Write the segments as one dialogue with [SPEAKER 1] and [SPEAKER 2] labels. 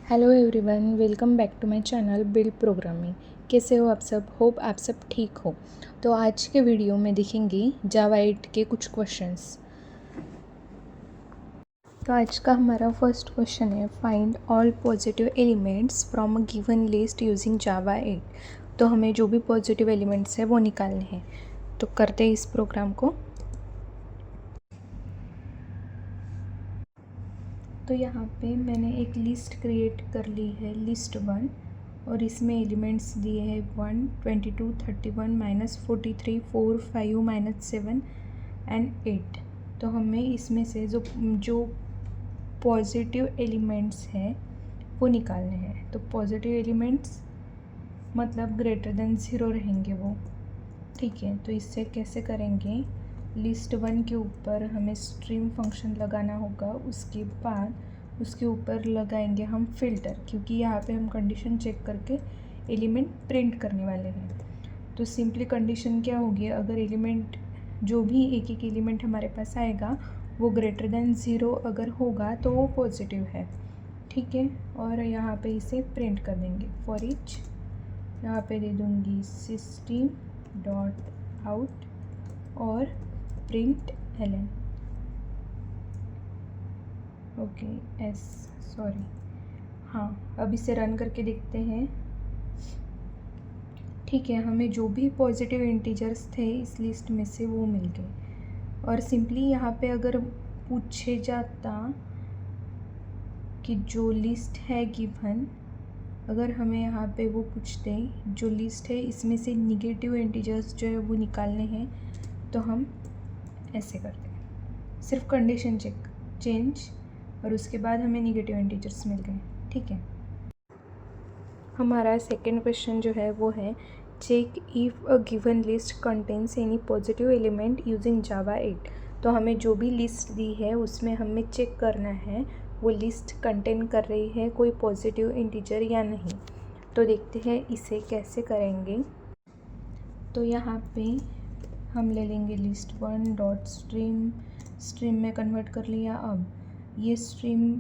[SPEAKER 1] Hello everyone, welcome back to my channel build programming. कैसे हो आप सब? होप आप सब ठीक हो। तो आज के वीडियो में देखेंगे जावा 8 के कुछ क्वेश्चंस। तो आज का हमारा फर्स्ट क्वेश्चन है, find all positive elements from a given list using Java 8। तो हमें जो भी पॉजिटिव एलिमेंट्स है वो निकालने हैं। तो करते हैं इस प्रोग्राम को। तो यहाँ पे मैंने एक लिस्ट क्रिएट कर ली है, लिस्ट 1, और इसमें एलिमेंट्स दिए हैं 1, 22, 31, -43, 4, 5, -7 एंड 8। तो हमें इसमें से जो पॉजिटिव एलिमेंट्स हैं वो निकालने हैं। तो पॉजिटिव एलिमेंट्स मतलब ग्रेटर देन 0 रहेंगे वो। ठीक है, तो इससे कैसे करेंगे? लिस्ट 1 के ऊपर हमें स्ट्रीम फंक्शन लगाना होगा, उसके बाद उसके ऊपर लगाएंगे हम फ़िल्टर, क्योंकि यहाँ पे हम कंडीशन चेक करके एलिमेंट प्रिंट करने वाले हैं। तो सिंपली कंडीशन क्या होगी? अगर एलिमेंट जो भी एक एक एलिमेंट हमारे पास आएगा वो ग्रेटर देन 0 अगर होगा तो वो पॉजिटिव है। ठीक है, और यहाँ पे इसे प्रिंट कर देंगे। फॉर ईच यहाँ पे दे दूँगी सिस्टम डॉट आउट और println. Okay, yes sorry, हाँ, अब इसे रन करके देखते हैं। ठीक है, हमें जो भी पॉजिटिव इंटीजर्स थे इस लिस्ट में से वो मिल गए। और सिंपली यहाँ पे अगर पूछे जाता कि जो लिस्ट है गिवन, अगर हमें यहाँ पे वो पूछते जो लिस्ट है इसमें से निगेटिव इंटीजर्स जो है वो निकालने हैं, तो हम ऐसे करते हैं, सिर्फ कंडीशन चेंज और उसके बाद हमें निगेटिव इंटीजर्स मिल गए। ठीक है, हमारा सेकेंड क्वेश्चन जो है वो है, check if a given list contains any positive element using Java 8। तो हमें जो भी लिस्ट दी है उसमें हमें चेक करना है वो लिस्ट कंटेन कर रही है कोई पॉजिटिव इंटीजर या नहीं। तो देखते हैं इसे कैसे करेंगे। तो यहाँ पे हम ले लेंगे लिस्ट 1 डॉट स्ट्रीम में कन्वर्ट कर लिया। अब ये स्ट्रीम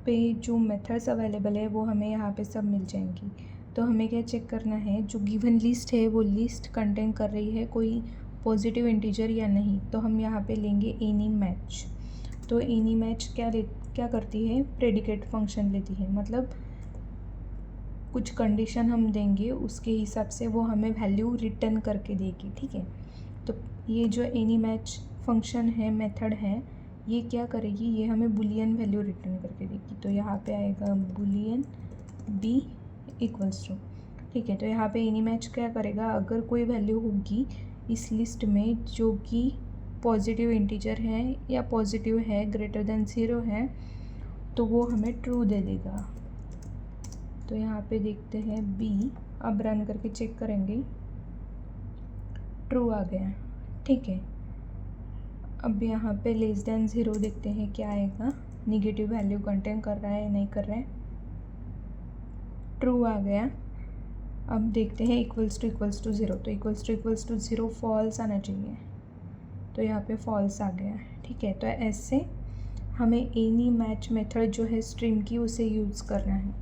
[SPEAKER 1] पे जो मेथड्स अवेलेबल है वो हमें यहाँ पे सब मिल जाएंगी। तो हमें क्या चेक करना है, जो गिवन लिस्ट है वो लिस्ट कंटेन कर रही है कोई पॉजिटिव इंटीजर या नहीं। तो हम यहाँ पे लेंगे एनी मैच। तो एनी मैच क्या करती है? प्रेडिकेट फंक्शन लेती है, मतलब कुछ कंडीशन हम देंगे उसके हिसाब से वो हमें वैल्यू रिटर्न करके देगी। ठीक है, तो ये जो एनी मैच फंक्शन है, मेथड है, ये क्या करेगी? ये हमें बुलियन वैल्यू रिटर्न करके देगी। तो यहाँ पे आएगा बुलियन बी इक्वल्स टू। ठीक है, तो यहाँ पे एनी मैच क्या करेगा? अगर कोई वैल्यू होगी इस लिस्ट में जो कि पॉजिटिव इंटीजर है या पॉजिटिव है, ग्रेटर देन 0 है, तो वो हमें ट्रू दे देगा। तो यहाँ पे देखते हैं बी, अब रन करके चेक करेंगे, ट्रू आ गया। ठीक है, अब यहाँ पे लेस देन 0 देखते हैं क्या आएगा, निगेटिव वैल्यू कंटेन कर रहा है या नहीं कर रहा है। ट्रू आ गया। अब देखते हैं इक्वल्स टू 0। तो इक्वल्स टू 0 फॉल्स आना चाहिए, तो यहाँ पे फॉल्स आ गया। ठीक है, तो ऐसे हमें एनी मैच मेथड जो है स्ट्रीम की उसे यूज़ करना है।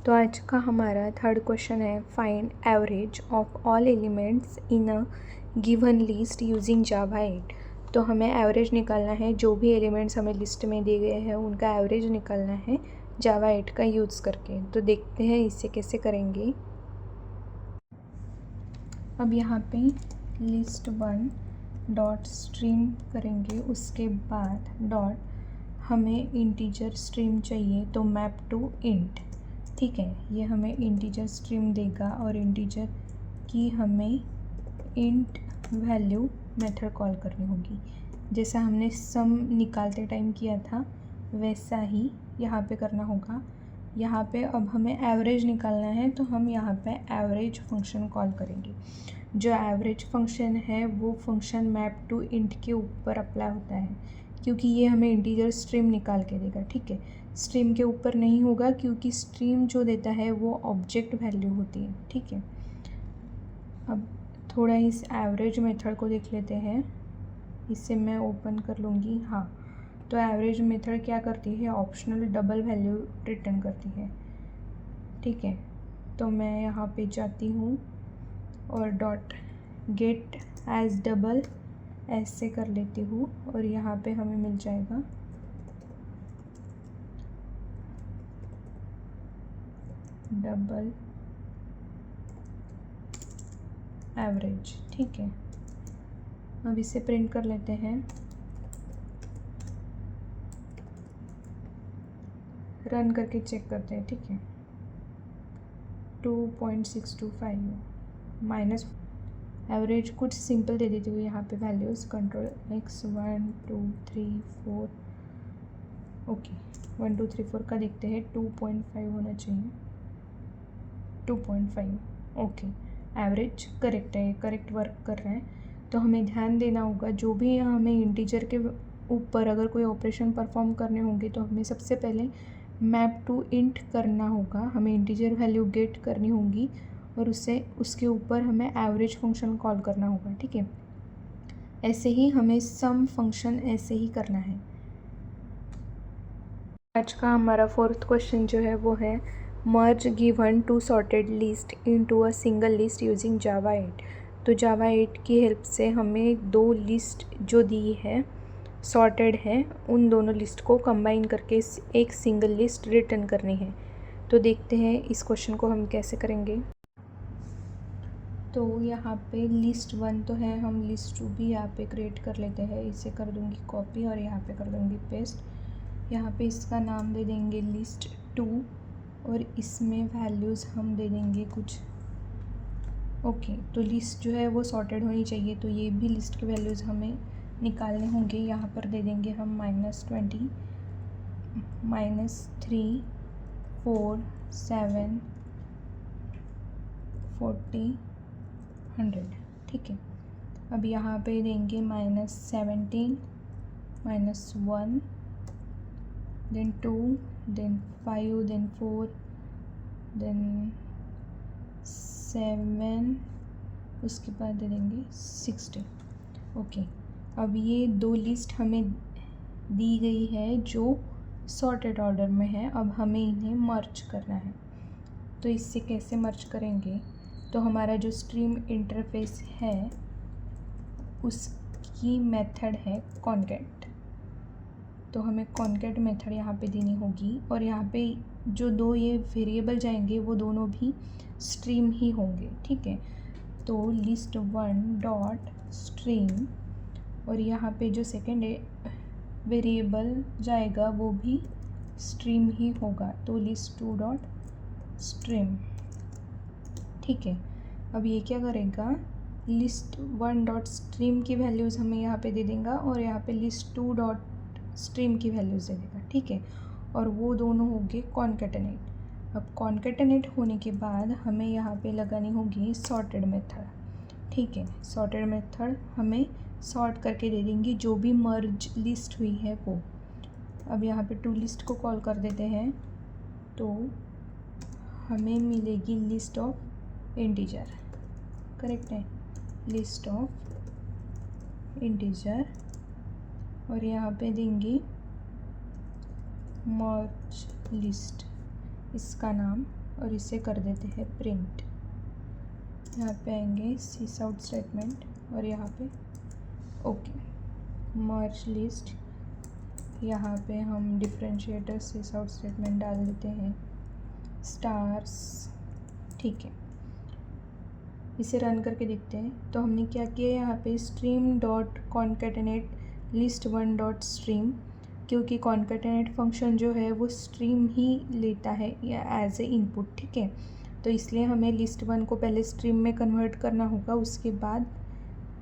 [SPEAKER 1] तो आज का हमारा थर्ड क्वेश्चन है, find average of all elements in a given list using Java 8। तो हमें एवरेज निकालना है, जो भी एलिमेंट्स हमें लिस्ट में दिए गए हैं उनका एवरेज निकालना है जावा 8 का यूज़ करके। तो देखते हैं इसे कैसे करेंगे। अब यहाँ पे लिस्ट 1 डॉट स्ट्रीम करेंगे, उसके बाद डॉट हमें इंटीजर स्ट्रीम चाहिए, तो मैप टू इंट। ठीक है, ये हमें इंटीजर स्ट्रीम देगा और इंटीजर की हमें इंट वैल्यू मेथड कॉल करनी होगी। जैसा हमने सम निकालते टाइम किया था वैसा ही यहाँ पे करना होगा। यहाँ पे अब हमें एवरेज निकालना है, तो हम यहाँ पे एवरेज फंक्शन कॉल करेंगे। जो एवरेज फंक्शन है वो फंक्शन मैप टू इंट के ऊपर अप्लाई होता है, क्योंकि ये हमें इंटीजर स्ट्रीम निकाल के देगा। ठीक है, स्ट्रीम के ऊपर नहीं होगा, क्योंकि स्ट्रीम जो देता है वो ऑब्जेक्ट वैल्यू होती है। ठीक है, अब थोड़ा इस एवरेज मेथड को देख लेते हैं, इससे मैं ओपन कर लूँगी। हाँ, तो एवरेज मेथड क्या करती है, ऑप्शनल डबल वैल्यू रिटर्न करती है, ठीक है। तो मैं यहाँ पे जाती हूँ और डॉट गेट एज डबल ऐसे कर लेती हूँ और यहाँ पे हमें मिल जाएगा डबल एवरेज, ठीक है। अब इसे प्रिंट कर लेते हैं, रन करके चेक करते हैं, ठीक है। 2.625 माइनस एवरेज कुछ सिंपल दे देती हूँ यहाँ पे वैल्यूज़, कंट्रोल X 1 2 3 4, ओके 1 2 3 4 का देखते हैं, 2.5 होना चाहिए, 2.5, ओके। एवरेज करेक्ट है, करेक्ट वर्क कर रहा है। तो हमें ध्यान देना होगा, जो भी हमें इंटीजर के ऊपर अगर कोई ऑपरेशन परफॉर्म करने होंगे तो हमें सबसे पहले मैप टू इंट करना होगा, हमें इंटीजर वैल्यू गेट करनी होगी और उसके ऊपर हमें एवरेज फंक्शन कॉल करना होगा, ठीक है। ऐसे ही हमें सम फंक्शन ऐसे ही करना है। आज का हमारा 4th क्वेश्चन जो है वो है merge given two sorted list into a single list using Java 8। तो जावा 8 की हेल्प से हमें दो लिस्ट जो दी है सॉर्टेड है, उन दोनों लिस्ट को कंबाइन करके एक सिंगल लिस्ट रिटर्न करनी है। तो देखते हैं इस क्वेश्चन को हम कैसे करेंगे। तो यहाँ पे लिस्ट 1 तो है, हम लिस्ट 2 भी यहाँ पे क्रिएट कर लेते हैं। इसे कर दूँगी कॉपी और यहाँ पे कर दूँगी पेस्ट। यहाँ पे इसका नाम दे देंगे लिस्ट 2 और इसमें वैल्यूज़ हम दे देंगे कुछ, ओके। तो लिस्ट जो है वो सॉर्टेड होनी चाहिए, तो ये भी लिस्ट के वैल्यूज़ हमें निकालने होंगे। यहाँ पर दे देंगे हम -20 -3 4 7 40 100, ठीक है। अब यहाँ पे देंगे -17 -1 देन 2 देन 5 देन 4 देन 7, उसके बाद दे देंगे 60, ओके। अब ये दो लिस्ट हमें दी गई है जो सॉर्टेड ऑर्डर में है, अब हमें इन्हें मर्ज करना है। तो इससे कैसे मर्ज करेंगे, तो हमारा जो स्ट्रीम इंटरफेस है उसकी मेथड है कॉन्कैट, तो हमें कॉन्कैट मेथड यहाँ पे देनी होगी और यहाँ पे जो दो ये वेरिएबल जाएंगे वो दोनों भी स्ट्रीम ही होंगे, ठीक है। तो लिस्ट 1 डॉट स्ट्रीम और यहाँ पे जो सेकेंड वेरिएबल जाएगा वो भी स्ट्रीम ही होगा, तो लिस्ट 2 डॉट स्ट्रीम, ठीक है। अब ये क्या करेगा, लिस्ट 1 डॉट स्ट्रीम की वैल्यूज़ हमें यहाँ पे दे देगा और यहाँ पे लिस्ट 2 डॉट स्ट्रीम की वैल्यूज़ दे देगा, ठीक है। और वो दोनों होंगे कॉन्कैटेनेट। अब कॉन्कैटेनेट होने के बाद हमें यहाँ पे लगानी होगी सॉर्टेड मेथड, ठीक है। सॉर्टेड मेथड हमें सॉर्ट करके दे देंगी जो भी मर्ज लिस्ट हुई है वो। अब यहाँ पे टू लिस्ट को कॉल कर देते हैं, तो हमें मिलेगी लिस्ट ऑफ इंटीजर, करेक्ट है, लिस्ट ऑफ इंटीजर और यहाँ पे देंगे मर्ज लिस्ट इसका नाम और इसे कर देते हैं प्रिंट। यहाँ पे आएंगे सिस आउट स्टेटमेंट और यहाँ पे ओके मर्ज लिस्ट, यहाँ पे हम डिफरेंशिएटर सिस आउट स्टेटमेंट डाल देते हैं स्टार्स, ठीक है। इसे रन करके देखते हैं। तो हमने क्या किया, यहाँ पे stream dot concatenate list 1 dot stream, क्योंकि कॉन्कैटेनेट फंक्शन जो है वो स्ट्रीम ही लेता है या एज ए इनपुट, ठीक है। तो इसलिए हमें लिस्ट 1 को पहले स्ट्रीम में कन्वर्ट करना होगा, उसके बाद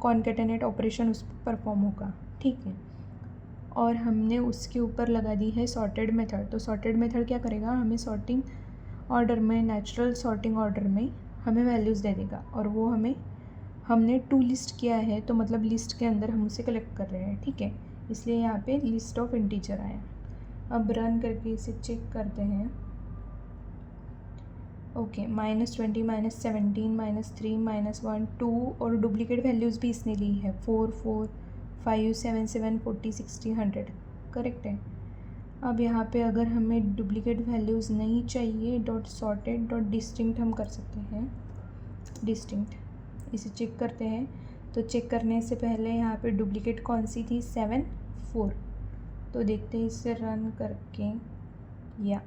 [SPEAKER 1] कॉन्कैटेनेट ऑपरेशन उस पर परफॉर्म होगा, ठीक है। और हमने उसके ऊपर लगा दी है सॉर्टेड मेथड। तो सॉर्टेड मेथड क्या करेगा, हमें सॉर्टिंग ऑर्डर में, नेचुरल सॉर्टिंग ऑर्डर में हमें वैल्यूज़ दे देगा और वो हमने टू लिस्ट किया है, तो मतलब लिस्ट के अंदर हम उसे कलेक्ट कर रहे हैं, ठीक है। इसलिए यहाँ पे लिस्ट ऑफ इंटीजर आया। अब रन करके इसे चेक करते हैं, ओके -20 -17 -3 -1 2 और डुप्लीकेट वैल्यूज़ भी इसने ली है 4 4 5 7 7 40 60 100, करेक्ट है। अब यहाँ पे अगर हमें डुप्लीकेट वैल्यूज़ नहीं चाहिए, डॉट सॉर्टेड डॉट डिस्टिंक्ट हम कर सकते हैं, डिस्टिंक्ट। इसे चेक करते हैं। तो चेक करने से पहले यहाँ पे डुप्लीकेट कौन सी थी, 7 4। तो देखते हैं इसे रन करके, या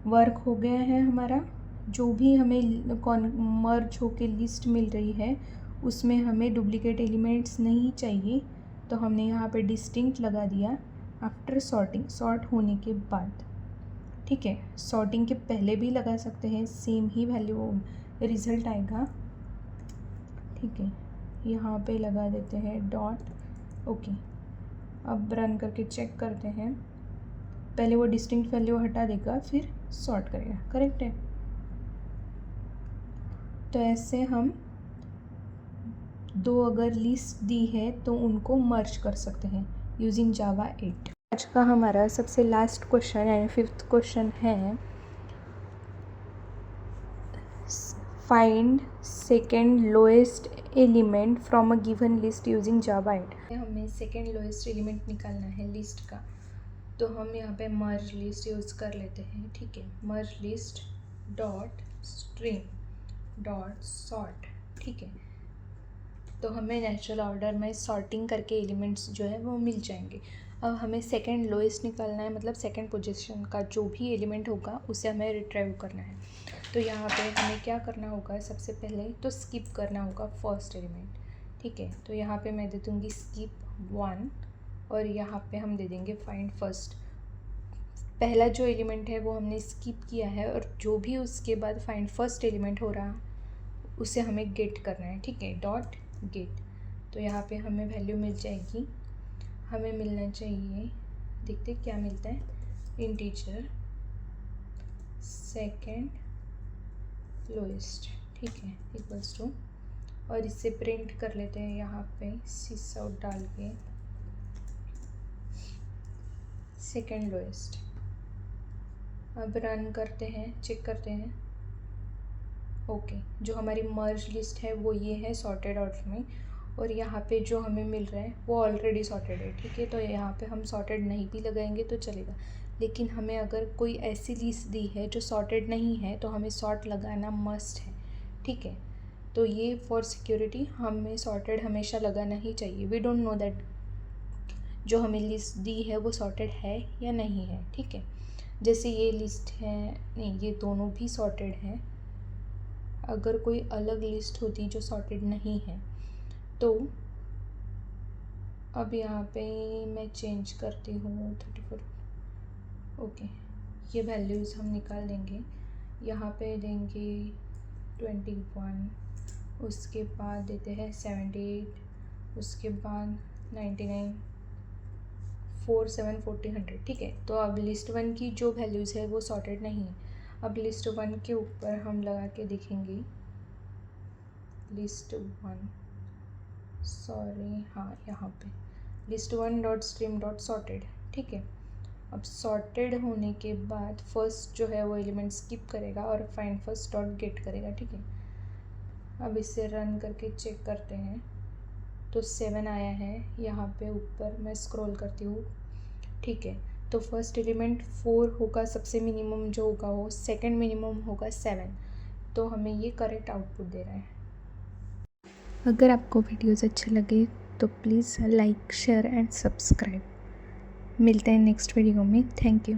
[SPEAKER 1] वर्क हो गया है हमारा। जो भी हमें मर्ज होके लिस्ट मिल रही है उसमें हमें डुप्लीकेट एलिमेंट्स नहीं चाहिए, तो हमने यहाँ पे डिस्टिंक्ट लगा दिया आफ्टर सॉर्टिंग, सॉर्ट होने के बाद। ठीक है, सॉर्टिंग के पहले भी लगा सकते हैं, सेम ही वैल्यू रिज़ल्ट आएगा। ठीक है, यहाँ पे लगा देते हैं डॉट। ओके, अब रन करके चेक करते हैं। पहले वो डिस्टिंक्ट वैल्यू हटा देगा, फिर सॉर्ट करेगा, करेक्ट है। तो ऐसे हम दो अगर लिस्ट दी है तो उनको मर्ज कर सकते हैं यूजिंग जावा 8। आज का हमारा सबसे लास्ट क्वेश्चन यानी 5th क्वेश्चन है, find second lowest element from a given list using Java 8। हमें सेकेंड लोएस्ट एलिमेंट निकालना है लिस्ट का, तो हम यहाँ पे मर्ज लिस्ट यूज़ कर लेते हैं। ठीक है, merge list dot string dot sort. ठीक है, तो हमें नेचुरल ऑर्डर में सॉर्टिंग करके एलिमेंट्स जो है वो मिल जाएंगे। अब हमें सेकंड लोएस्ट निकालना है, मतलब सेकंड पोजीशन का जो भी एलिमेंट होगा उसे हमें रिट्राइव करना है। तो यहाँ पे हमें क्या करना होगा, सबसे पहले तो स्किप करना होगा फर्स्ट एलिमेंट। ठीक है, तो यहाँ पे मैं दे दूँगी स्किप 1 और यहाँ पे हम दे देंगे फाइंड फर्स्ट। पहला जो एलिमेंट है वो हमने स्किप किया है और जो भी उसके बाद फाइंड फर्स्ट एलिमेंट हो रहा उसे हमें गेट करना है। ठीक है, डॉट गेट। तो यहाँ पे हमें वैल्यू मिल जाएगी, हमें मिलना चाहिए, देखते क्या मिलता है, इंटीजर सेकेंड लोएस्ट। ठीक है, इक्वल्स टू, और इससे प्रिंट कर लेते हैं यहाँ पे सिस आउट डाल के सेकेंड लोएस्ट। अब रन करते हैं, चेक करते हैं। ओके, जो हमारी मर्ज लिस्ट है वो ये है सॉर्टेड ऑर्डर में, और यहाँ पे जो हमें मिल रहा है वो ऑलरेडी सॉर्टेड है। ठीक है, तो यहाँ पे हम सॉर्टेड नहीं भी लगाएंगे तो चलेगा, लेकिन हमें अगर कोई ऐसी लिस्ट दी है जो सॉर्टेड नहीं है तो हमें सॉर्ट लगाना मस्ट है। ठीक है, तो ये फॉर सिक्योरिटी हमें सॉर्टेड हमेशा लगाना ही चाहिए। वी डोंट नो दैट जो हमें लिस्ट दी है वो सॉर्टेड है या नहीं है। ठीक है, जैसे ये लिस्ट है, नहीं ये दोनों भी सॉर्टेड हैं। अगर कोई अलग लिस्ट होती जो सॉर्टेड नहीं है तो अब यहाँ पे मैं चेंज करती हूँ 34। ओके, ये वैल्यूज़ हम निकाल देंगे, यहाँ पे देंगे 21, उसके बाद देते हैं 78, उसके बाद 99, 4 7 40 100। ठीक है, तो अब लिस्ट 1 की जो वैल्यूज़ है वो सॉर्टेड नहीं है। अब लिस्ट 1 के ऊपर हम लगा के देखेंगे, लिस्ट 1 सॉरी, हाँ यहाँ पे list 1 dot stream dot sorted. ठीक है, अब सॉर्टेड होने के बाद फर्स्ट जो है वो एलिमेंट स्किप करेगा और फाइंड फर्स्ट डॉट गेट करेगा। ठीक है, अब इसे रन करके चेक करते हैं तो 7 आया है। यहाँ पे ऊपर मैं स्क्रॉल करती हूँ। ठीक है, तो फर्स्ट एलिमेंट 4 होगा, सबसे मिनिमम जो होगा वो, सेकंड मिनिमम होगा 7, तो हमें ये करेक्ट आउटपुट दे रहा है। अगर आपको वीडियोज़ अच्छे लगे तो please like share and subscribe. मिलते हैं नेक्स्ट वीडियो में। Thank you.